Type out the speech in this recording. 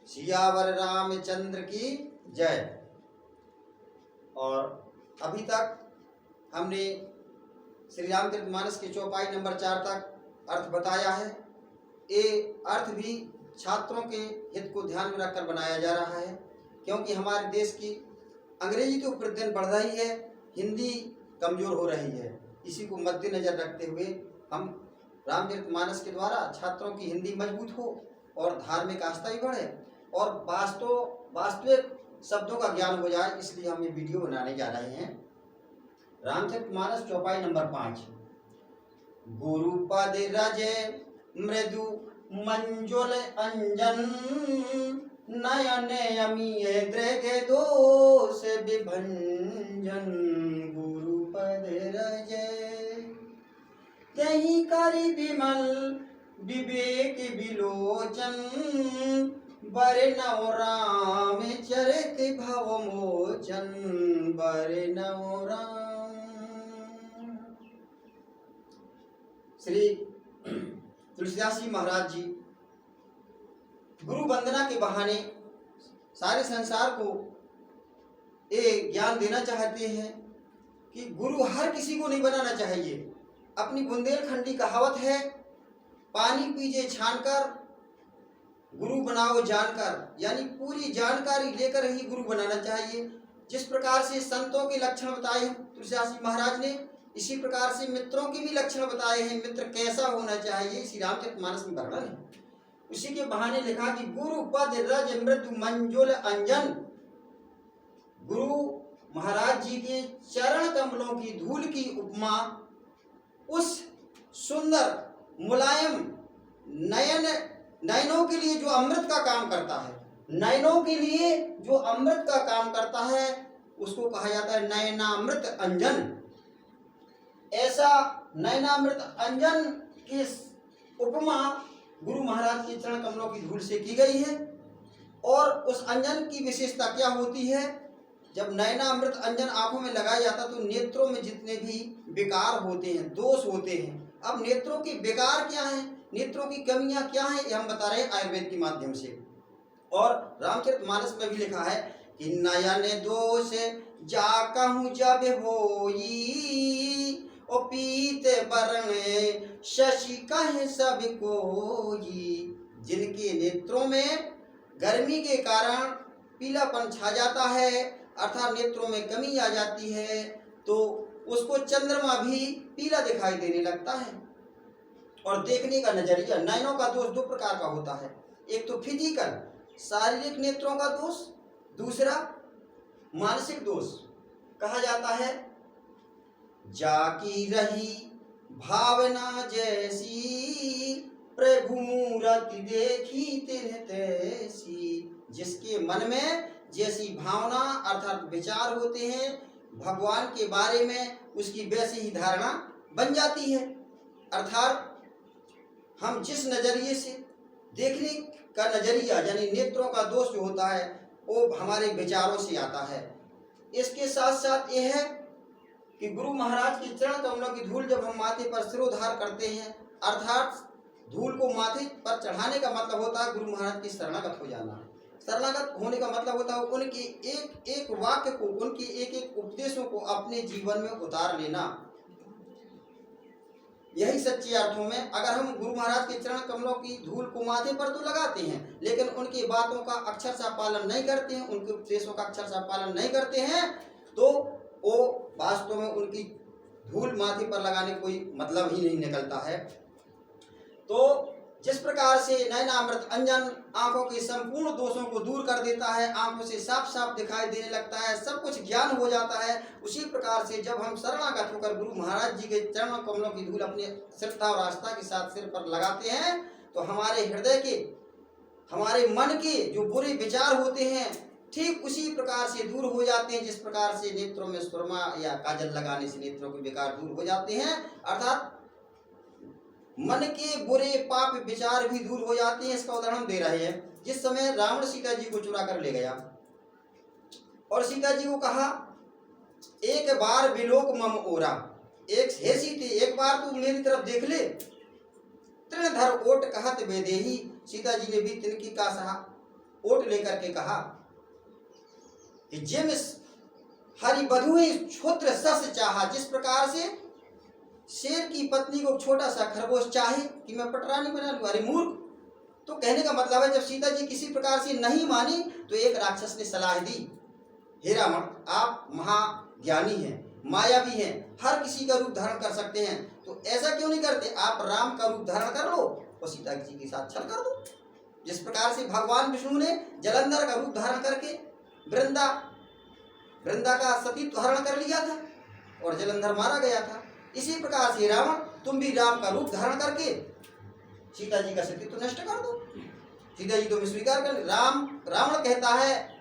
सियावर रामचंद्र की जय। और अभी तक हमने श्री रामचरितमानस के चौपाई नंबर 4 तक अर्थ बताया है। ये अर्थ भी छात्रों के हित को ध्यान में रखकर बनाया जा रहा है, क्योंकि हमारे देश की अंग्रेजी तो प्रतिदिन बढ़ रही है, हिंदी कमज़ोर हो रही है। इसी को मद्देनजर रखते हुए हम रामचरितमानस के द्वारा छात्रों की हिंदी मजबूत हो और धार्मिक आस्था भी बढ़े और वास्तविक शब्दों का ज्ञान हो जाए, इसलिए हम ये वीडियो बनाने जा रहे हैं। रामचरितमानस चौपाई नंबर 5। गुरुपद रजे मृदु मंजुल अंजन, नयने अमीय दृगे दोष विभंजन। गुरुपद रजे तहि करि विमल विवेक विलोचन, बरनौ राम चरित भव मोचन। बरनौ राम। श्री तुलसीदास जी महाराज जी गुरु वंदना के बहाने सारे संसार को ये ज्ञान देना चाहते हैं कि गुरु हर किसी को नहीं बनाना चाहिए। अपनी बुंदेलखंडी कहावत है, पानी पीजिए छानकर गुरु बनाओ जानकर, यानी पूरी जानकारी लेकर ही गुरु बनाना चाहिए। जिस प्रकार से संतों के लक्षण बताए हैं तुलसीदास जी महाराज ने, इसी प्रकार से मित्रों के भी लक्षण बताए हैं। मित्र कैसा होना चाहिए श्री रामचरितमानस में वर्णन है। उसी के बहाने लिखा कि गुरु पद रज मृदु मंजुल अंजन। गुरु महाराज जी के चरण कमलों की धूल की उपमा उस सुंदर मुलायम नयनों के लिए जो अमृत का काम करता है, नयनों के लिए जो अमृत का काम करता है, उसको कहा जाता है नयनामृत अंजन। ऐसा नयनामृत अंजन की उपमा गुरु महाराज के चरण कमलों की धूल से की गई है। और उस अंजन की विशेषता क्या होती है? जब नयनामृत अंजन आंखों में लगाया जाता तो नेत्रों में जितने भी विकार होते हैं, दोष होते हैं। अब नेत्रों के विकार क्या हैं, नेत्रों की कमियां क्या हैं, ये हम बता रहे हैं आयुर्वेद के माध्यम से। और रामचरितमानस में भी लिखा है कि नयन दोष जा कहूँ जब होई, ओ पीत बरण शशि कहे सब कोई। जिनके नेत्रों में गर्मी के कारण पीलापन छा जाता है, अर्थात नेत्रों में कमी आ जाती है, तो उसको चंद्रमा भी पीला दिखाई देने लगता है। और देखने का नजरिया, नयनों का दोष 2 प्रकार का होता है। एक तो फिजिकल शारीरिक नेत्रों का दोष, दूसरा मानसिक दोष। कहा जाता है जाकी रही भावना जैसी, प्रभु मूरति देखी तिन्ह तैसी। जिसके मन में जैसी भावना अर्थात विचार होते हैं भगवान के बारे में, उसकी वैसी ही धारणा बन जाती है। अर्थात हम जिस नजरिए से देखने का नजरिया यानी नेत्रों का दोष जो होता है वो हमारे विचारों से आता है। इसके साथ साथ यह है कि गुरु महाराज के चरण कमलों की धूल जब हम माथे पर सिरोधार करते हैं, अर्थात धूल को माथे पर चढ़ाने का मतलब होता है गुरु महाराज की शरणागत हो जाना। शरणागत होने का मतलब होता है उनके एक एक वाक्य को, उनके एक एक उपदेशों को अपने जीवन में उतार लेना। यही सच्चे अर्थों में अगर हम गुरु महाराज के चरण कमलों की धूल को माथे पर तो लगाते हैं, लेकिन उनकी बातों का अक्षरशः पालन नहीं करते हैं, उनके उपदेशों का अक्षरशः पालन नहीं करते हैं, तो वो वास्तव में उनकी धूल माथे पर लगाने कोई मतलब ही नहीं निकलता है। तो जिस प्रकार से नयनामृत अंजन आंखों के संपूर्ण दोषों को दूर कर देता है, आंखों से साफ साफ दिखाई देने लगता है, सब कुछ ज्ञान हो जाता है, उसी प्रकार से जब हम शरणागत होकर गुरु महाराज जी के चरणों कमलों की धूल अपने श्रद्धा और आस्था के साथ सिर पर लगाते हैं, तो हमारे हृदय के, हमारे मन के जो बुरे विचार होते हैं ठीक उसी प्रकार से दूर हो जाते हैं जिस प्रकार से नेत्रों में सुरमा या काजल लगाने से नेत्रों के विकार दूर हो जाते हैं। अर्थात मन के बुरे पाप विचार भी दूर हो जाते हैं। इसका उदाहरण दे रहे हैं, जिस समय रावण सीता जी को चुरा कर ले गया और सीता जी को कहा एक बार विलोक मम ओरा, हे सीते एक बार तू मेरी तरफ देख ले। तृणधर ओट कहत वेदेही, सीता जी ने भी तिनकी का सहा ओट लेकर के कहा कि जिमिस हरि बधुए क्षुद्र सस चाहा, जिस प्रकार से शेर की पत्नी को छोटा सा खरगोश चाहे कि मैं पटरानी बना लूं। अरे मूर्ख! तो कहने का मतलब है जब सीता जी किसी प्रकार से नहीं मानी तो एक राक्षस ने सलाह दी, हे रावण आप महाज्ञानी हैं, मायावी हैं, हर किसी का रूप धारण कर सकते हैं, तो ऐसा क्यों नहीं करते आप राम का रूप धारण कर लो और सीता जी के साथ छल कर दो। जिस प्रकार से भगवान विष्णु ने जलंधर का रूप धारण करके वृंदा का सतीत्व हरण कर लिया था और जलंधर मारा गया था, इसी प्रकार से रावण तुम भी राम का रूप धारण करके सीता जी का सतीत्व नष्ट कर दो। सीता जी तुम्हें स्वीकार कर। रावण कहता है